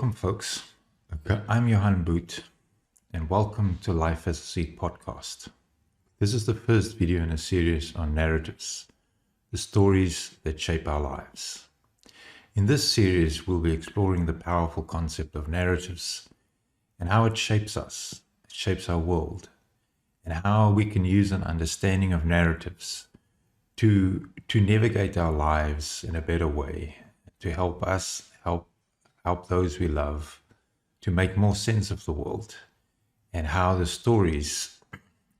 Welcome, folks. Okay, I'm Johan, and welcome to Life as a Seed podcast. This is the first video in a series on narratives, the stories that shape our lives. In this series, we'll be exploring the powerful concept of narratives and how it shapes us, it shapes our world, and how we can use an understanding of narratives to navigate our lives in a better way, to help us help those we love, to make more sense of the world, and how the stories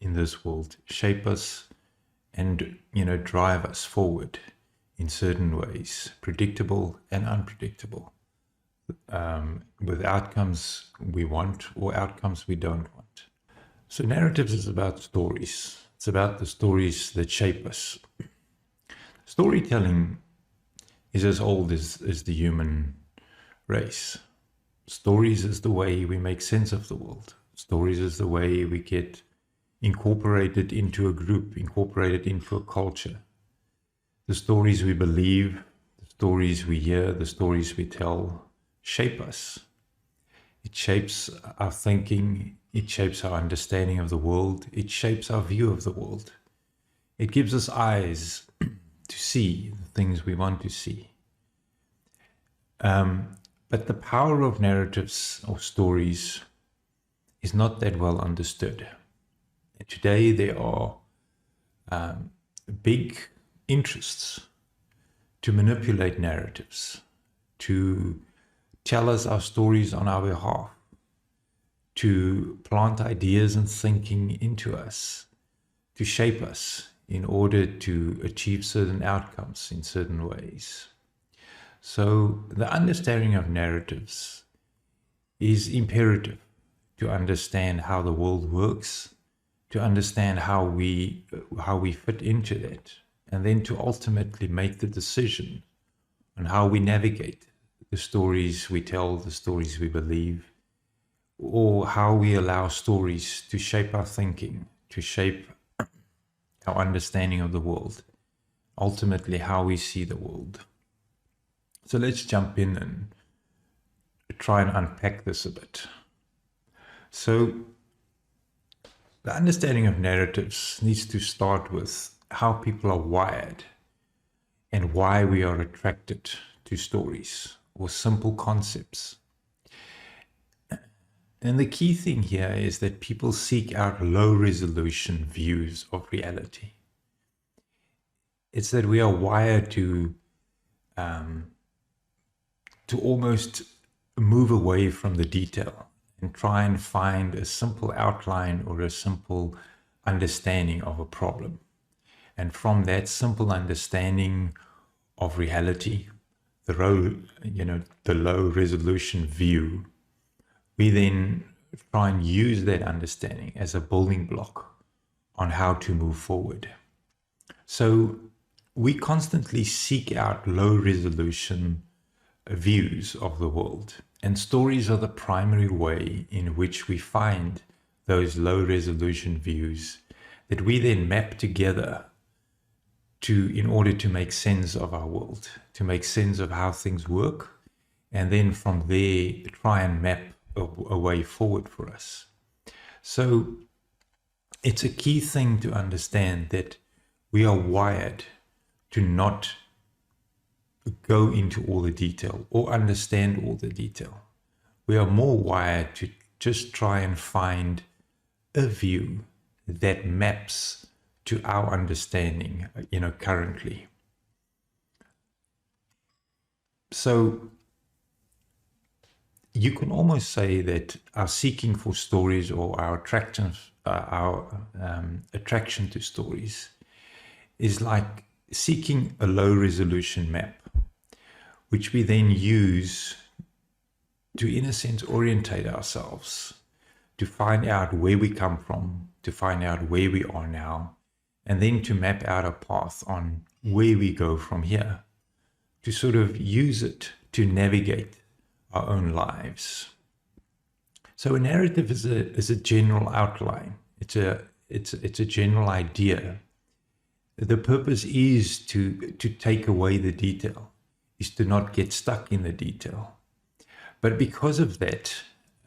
in this world shape us and drive us forward in certain ways, predictable and unpredictable, with outcomes we want or outcomes we don't want. So narratives is about stories. It's about the stories that shape us. Storytelling is as old as the human race. Stories is the way we make sense of the world. Stories is the way we get incorporated into a group, incorporated into a culture. The stories we believe, the stories we hear, the stories we tell shape us. It shapes our thinking, it shapes our understanding of the world, it shapes our view of the world. It gives us eyes to see the things we want to see. But the power of narratives or stories is not that well understood. And today there are big interests to manipulate narratives, to tell us our stories on our behalf, to plant ideas and thinking into us, to shape us in order to achieve certain outcomes in certain ways. So the understanding of narratives is imperative to understand how the world works, to understand how we fit into that, and then to ultimately make the decision on how we navigate the stories we tell, the stories we believe, or how we allow stories to shape our thinking, to shape our understanding of the world, ultimately how we see the world. So let's jump in and try and unpack this a bit. So the understanding of narratives needs to start with how people are wired and why we are attracted to stories or simple concepts. And the key thing here is that people seek out low resolution views of reality. It's that we are wired to almost move away from the detail and try and find a simple outline or a simple understanding of a problem. And from that simple understanding of reality, the low resolution view, we then try and use that understanding as a building block on how to move forward. So we constantly seek out low resolution views of the world, and stories are the primary way in which we find those low resolution views that we then map together in order to make sense of our world, to make sense of how things work, and then from there try and map a way forward for us. So it's a key thing to understand that we are wired to not go into all the detail or understand all the detail. We are more wired to just try and find a view that maps to our understanding, currently. So you can almost say that our seeking for stories or our attraction to stories is like seeking a low resolution map, which we then use to, in a sense, orientate ourselves, to find out where we come from, to find out where we are now, and then to map out a path on where we go from here, to sort of use it to navigate our own lives. So a narrative is a general outline. It's a general idea. The purpose is to take away the detail, is to not get stuck in the detail. But because of that,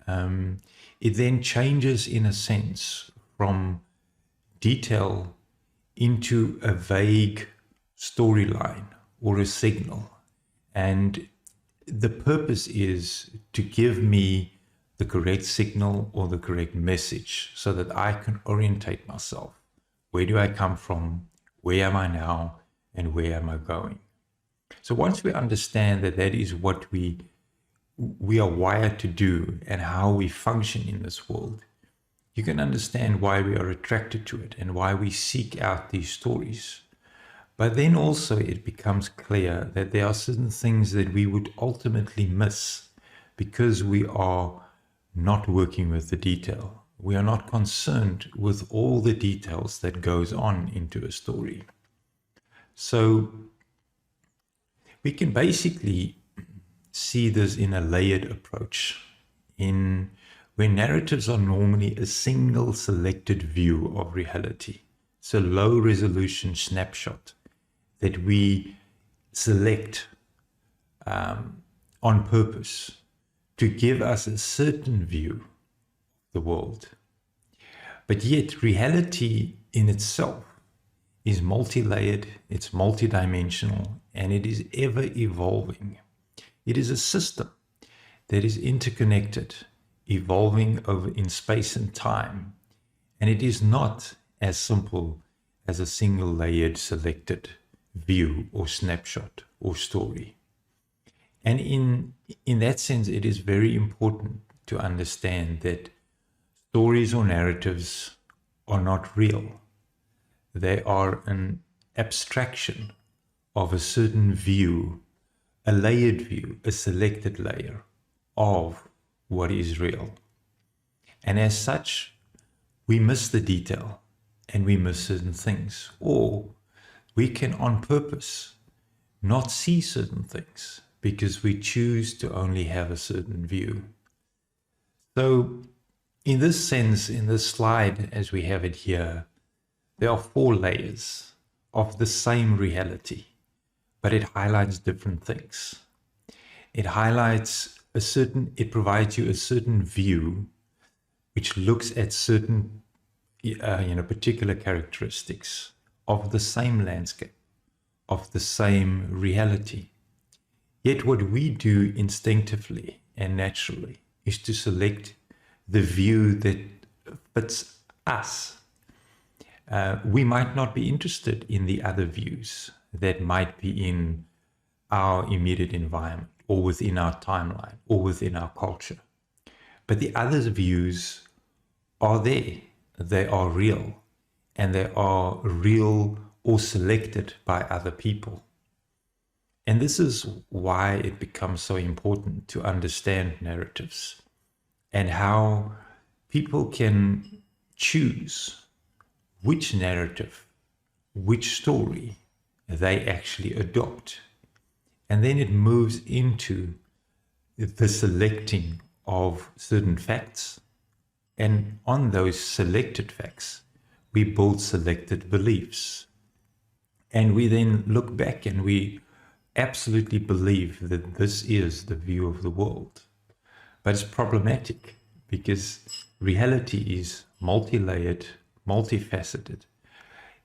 it then changes, in a sense, from detail into a vague storyline or a signal. And the purpose is to give me the correct signal or the correct message so that I can orientate myself. Where do I come from? Where am I now? And where am I going? So once we understand that that is what we are wired to do and how we function in this world, you can understand why we are attracted to it and why we seek out these stories. But then also it becomes clear that there are certain things that we would ultimately miss because we are not working with the detail. We are not concerned with all the details that goes on into a story. So we can basically see this in a layered approach, in where narratives are normally a single selected view of reality. It's a low resolution snapshot that we select on purpose to give us a certain view of the world. But yet reality in itself is multi-layered, it's multidimensional, and it is ever evolving. It is a system that is interconnected, evolving over in space and time. And it is not as simple as a single layered selected view or snapshot or story. And in that sense, it is very important to understand that stories or narratives are not real. They are an abstraction of a certain view, a layered view, a selected layer of what is real. And as such, we miss the detail and we miss certain things, or we can on purpose not see certain things because we choose to only have a certain view. So in this sense, in this slide as we have it here, there are 4 layers of the same reality, but it highlights different things. It provides you a certain view which looks at certain particular characteristics of the same landscape, of the same reality. Yet what we do instinctively and naturally is to select the view that fits us. We might not be interested in the other views that might be in our immediate environment or within our timeline or within our culture. But the other views are there. They are real, and they are real or selected by other people. And this is why it becomes so important to understand narratives and how people can choose which narrative, which story they actually adopt. And then it moves into the selecting of certain facts. And on those selected facts, we build selected beliefs. And we then look back and we absolutely believe that this is the view of the world. But it's problematic because reality is multi-layered, multifaceted,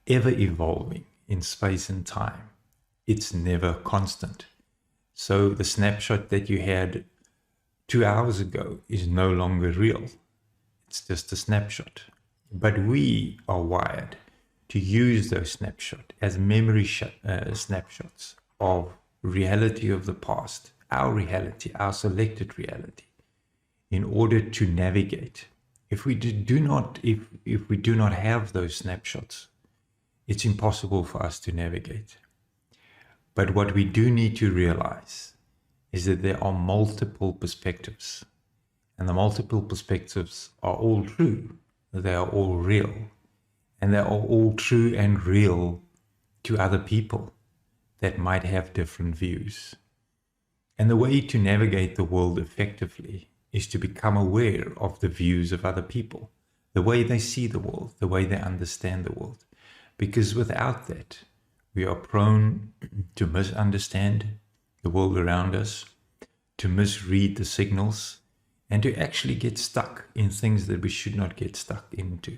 ever evolving in space and time. It's never constant. So the snapshot that you had 2 hours ago is no longer real. It's just a snapshot. But we are wired to use those snapshots as memory snapshots of reality of the past, our reality, our selected reality, in order to navigate. If we do not have those snapshots, it's impossible for us to navigate. But what we do need to realize is that there are multiple perspectives, and the multiple perspectives are all true. They are all real, and they are all true and real to other people that might have different views. And the way to navigate the world effectively is to become aware of the views of other people, the way they see the world, the way they understand the world. Because without that, we are prone to misunderstand the world around us, to misread the signals, and to actually get stuck in things that we should not get stuck into,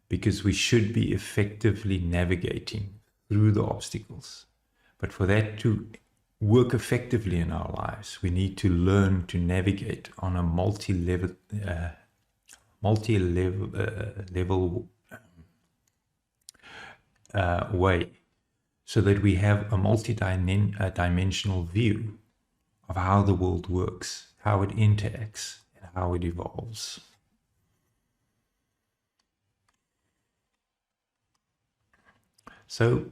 because we should be effectively navigating through the obstacles. But for that to work effectively in our lives, we need to learn to navigate on a multi-level way, so that we have a multi-dimensional view of how the world works, how it interacts, and how it evolves. So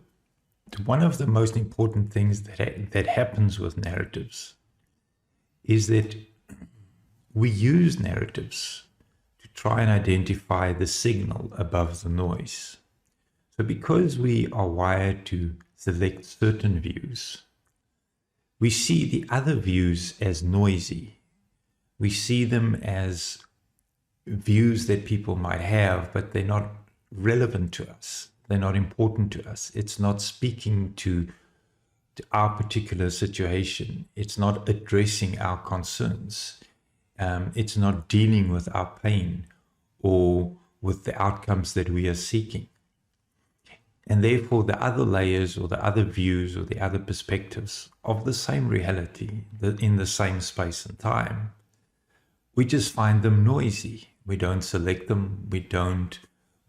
one of the most important things that happens with narratives is that we use narratives to try and identify the signal above the noise. So because we are wired to select certain views, we see the other views as noisy. We see them as views that people might have, but they're not relevant to us. They're not important to us. It's not speaking to our particular situation. It's not addressing our concerns. It's not dealing with our pain or with the outcomes that we are seeking. And therefore, the other layers or the other views or the other perspectives of the same reality in the same space and time, we just find them noisy. We don't select them. We don't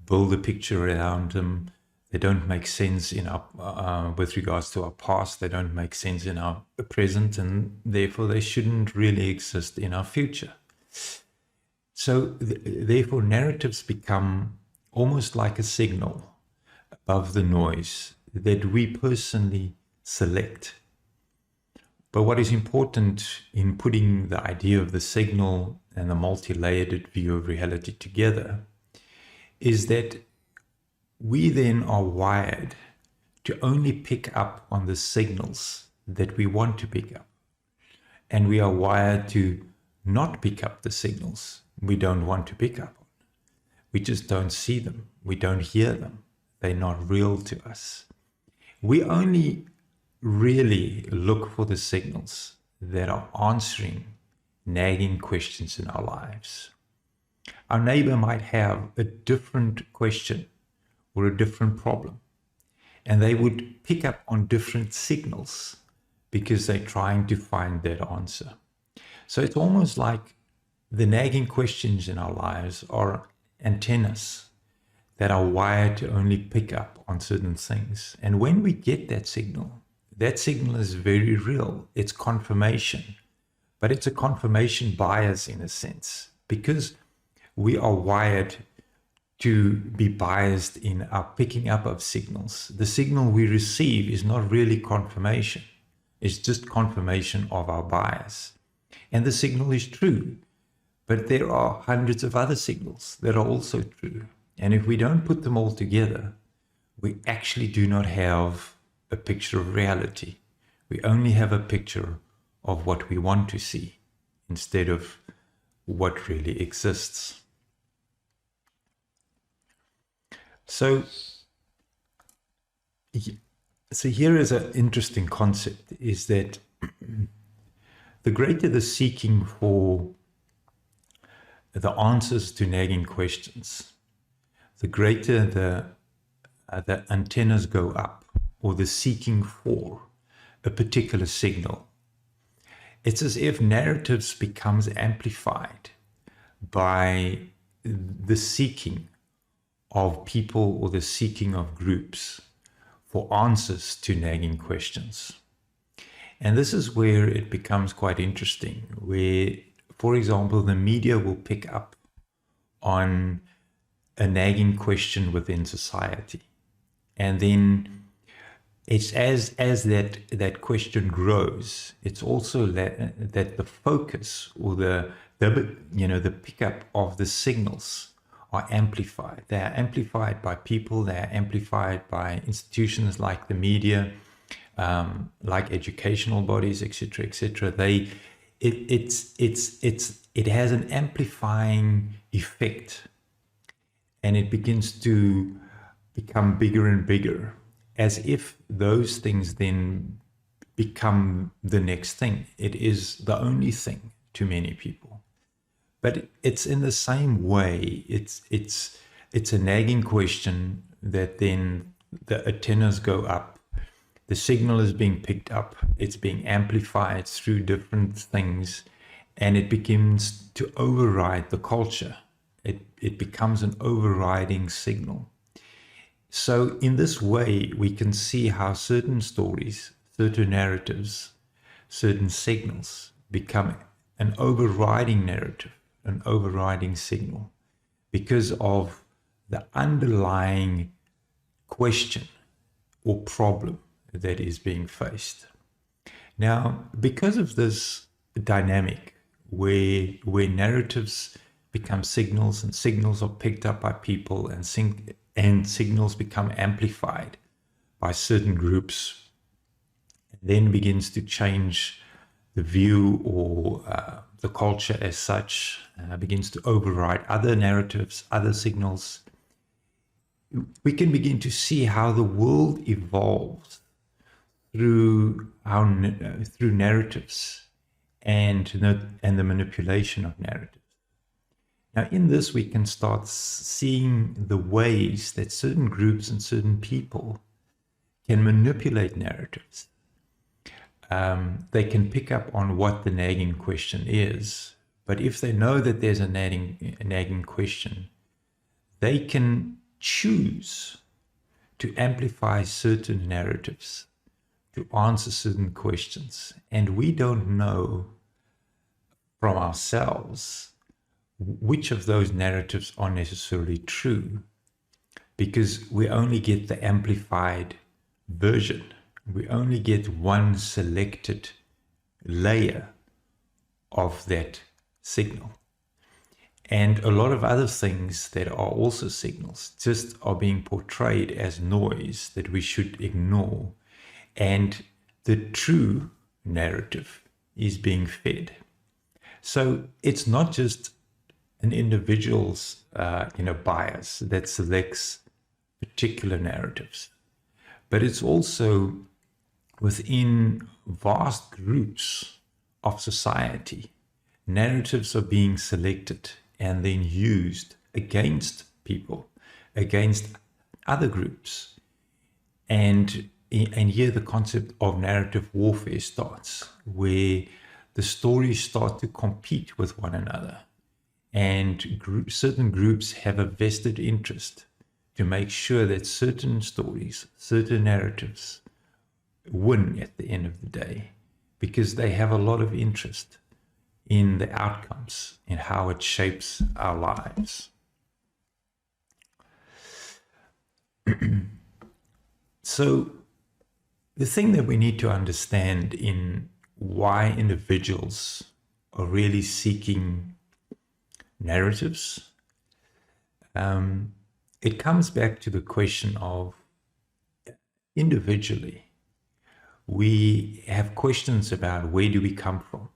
build a picture around them. They don't make sense in our, with regards to our past. They don't make sense in our present, and therefore they shouldn't really exist in our future. So therefore, narratives become almost like a signal above the noise that we personally select. But what is important in putting the idea of the signal and the multi-layered view of reality together is that we then are wired to only pick up on the signals that we want to pick up. And we are wired to not pick up the signals we don't want to pick up on. We just don't see them. We don't hear them. They're not real to us. We only really look for the signals that are answering nagging questions in our lives. Our neighbor might have a different question or a different problem, and they would pick up on different signals because they're trying to find that answer. So it's almost like the nagging questions in our lives are antennas that are wired to only pick up on certain things. And when we get that signal is very real. It's confirmation, but it's a confirmation bias in a sense, because we are wired to be biased in our picking up of signals. The signal we receive is not really confirmation. It's just confirmation of our bias. And the signal is true, but there are hundreds of other signals that are also true. And if we don't put them all together, we actually do not have a picture of reality. We only have a picture of what we want to see instead of what really exists. So here is an interesting concept, is that the greater the seeking for the answers to nagging questions, the greater the antennas go up, or the seeking for a particular signal. It's as if narratives becomes amplified by the seeking of people or the seeking of groups for answers to nagging questions. And this is where it becomes quite interesting, where, for example, the media will pick up on a nagging question within society. And then it's as that question grows, it's also that the focus or the pickup of the signals are amplified. They are amplified by people. They are amplified by institutions like the media, like educational bodies, etc., etc. It has an amplifying effect, and it begins to become bigger and bigger, as if those things then become the next thing. It is the only thing to many people. But it's in the same way. It's a nagging question that then the antennas go up. The signal is being picked up. It's being amplified through different things, and it begins to override the culture. It becomes an overriding signal. So in this way, we can see how certain stories, certain narratives, certain signals become an overriding narrative, an overriding signal, because of the underlying question or problem that is being faced. Now, because of this dynamic where narratives become signals and signals are picked up by people and signals become amplified by certain groups, and then begins to change the view or the culture as such, begins to override other narratives, other signals, we can begin to see how the world evolves through narratives and the manipulation of narratives. Now, in this, we can start seeing the ways that certain groups and certain people can manipulate narratives. They can pick up on what the nagging question is, but if they know that there's a nagging question, they can choose to amplify certain narratives, to answer certain questions. And we don't know from ourselves which of those narratives are necessarily true, because we only get the amplified version. We only get one selected layer of that signal. And a lot of other things that are also signals just are being portrayed as noise that we should ignore. And the true narrative is being fed. So it's not just an individual's bias that selects particular narratives, but it's also within vast groups of society. Narratives are being selected and then used against people, against other groups. And here the concept of narrative warfare starts, where the stories start to compete with one another. And certain groups have a vested interest to make sure that certain stories, certain narratives win at the end of the day, because they have a lot of interest in the outcomes and how it shapes our lives. So the thing that we need to understand in why individuals are really seeking narratives, it comes back to the question of, individually, we have questions about where do we come from?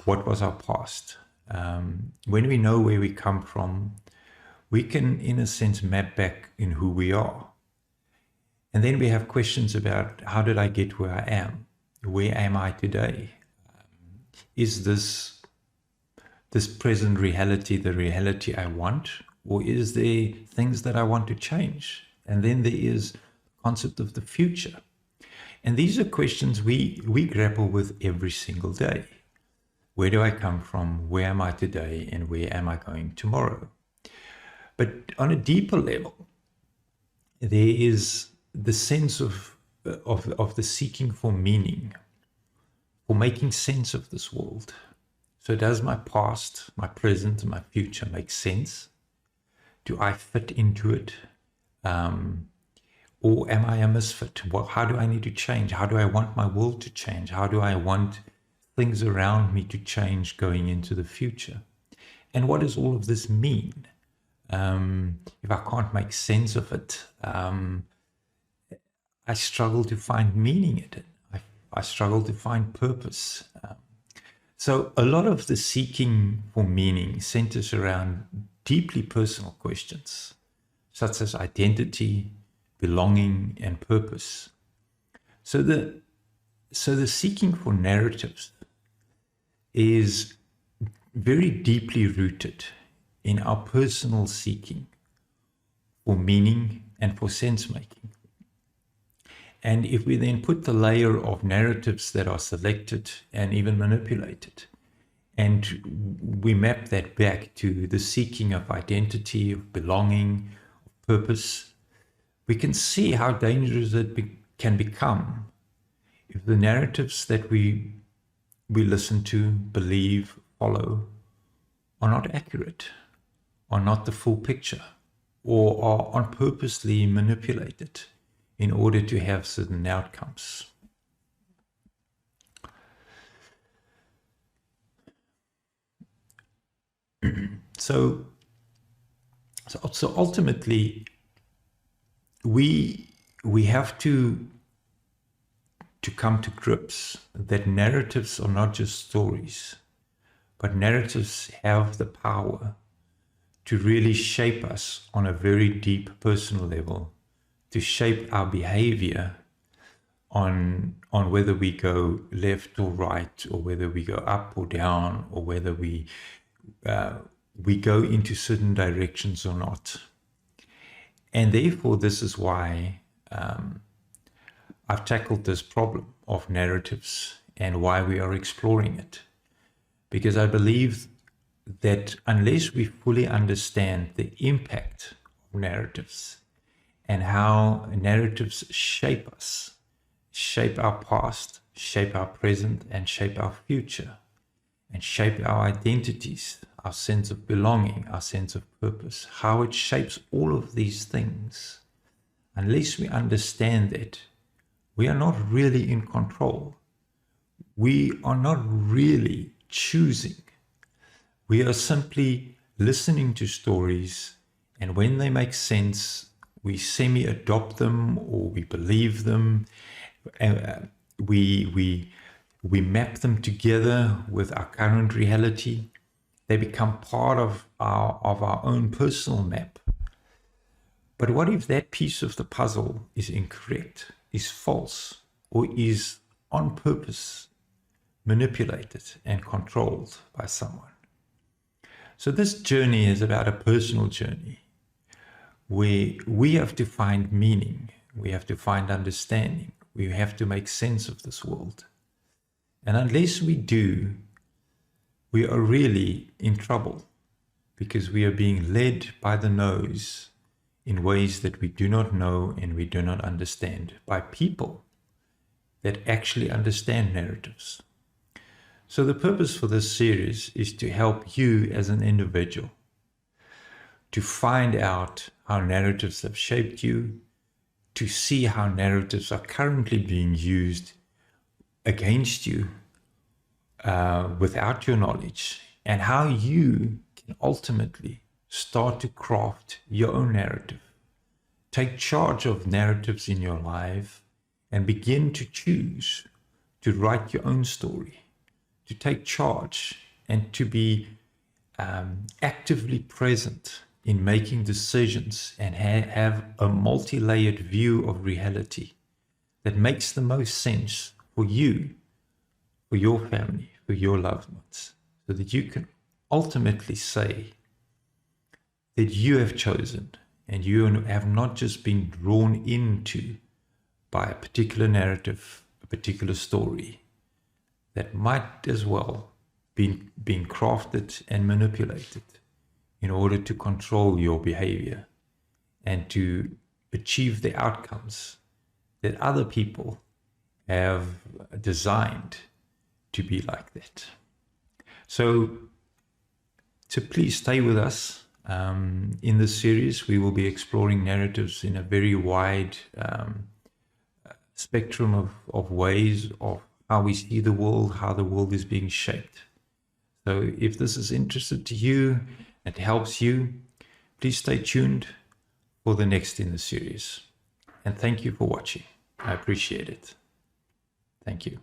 What was our past? When we know where we come from, we can, in a sense, map back in who we are. And then we have questions about, how did I get where I am? Where am I today? Is this present reality the reality I want? Or is there things that I want to change? And then there is the concept of the future. And these are questions we grapple with every single day. Where do I come from? Where am I today? And where am I going tomorrow? But on a deeper level, there is the sense of the seeking for meaning, for making sense of this world. So does my past, my present, and my future make sense? Do I fit into it? Or am I a misfit? How do I need to change? How do I want my world to change? How do I want things around me to change going into the future? And what does all of this mean? If I can't make sense of it, I struggle to find meaning in it. I struggle to find purpose. So a lot of the seeking for meaning centers around deeply personal questions, such as identity, belonging, and purpose. So the So the seeking for narratives is very deeply rooted in our personal seeking for meaning and for sense making. And if we then put the layer of narratives that are selected and even manipulated, and we map that back to the seeking of identity, of belonging, of purpose, we can see how dangerous it can become if the narratives that we listen to, believe, follow, are not accurate, are not the full picture, or are on purposely manipulated in order to have certain outcomes. So ultimately, we have to come to grips that narratives are not just stories, but narratives have the power to really shape us on a very deep personal level, to shape our behavior on whether we go left or right, or whether we go up or down, or whether we go into certain directions or not. And therefore, this is why I've tackled this problem of narratives and why we are exploring it. Because I believe that unless we fully understand the impact of narratives and how narratives shape us, shape our past, shape our present, and shape our future, and shape our identities, our sense of belonging, our sense of purpose, how it shapes all of these things, unless we understand that, we are not really in control. We are not really choosing. We are simply listening to stories, and when they make sense, we semi-adopt them or we believe them. We map them together with our current reality. They become part of our own personal map. But what if that piece of the puzzle is incorrect, is false, or is on purpose manipulated and controlled by someone? So this journey is about a personal journey where we have to find meaning, we have to find understanding, we have to make sense of this world. And unless we do, we are really in trouble, because we are being led by the nose in ways that we do not know and we do not understand, by people that actually understand narratives. So the purpose for this series is to help you as an individual to find out how narratives have shaped you, to see how narratives are currently being used against you without your knowledge, and how you can ultimately start to craft your own narrative. Take charge of narratives in your life and begin to choose to write your own story, to take charge and to be actively present in making decisions and have a multi-layered view of reality that makes the most sense for you, for your family, for your loved ones, so that you can ultimately say that you have chosen and you have not just been drawn into by a particular narrative, a particular story that might as well be being crafted and manipulated in order to control your behavior and to achieve the outcomes that other people have designed to be like that. So please stay with us. In this series, we will be exploring narratives in a very wide spectrum of ways of how we see the world, how the world is being shaped. So if this is interesting to you and helps you, please stay tuned for the next in the series. And thank you for watching. I appreciate it. Thank you.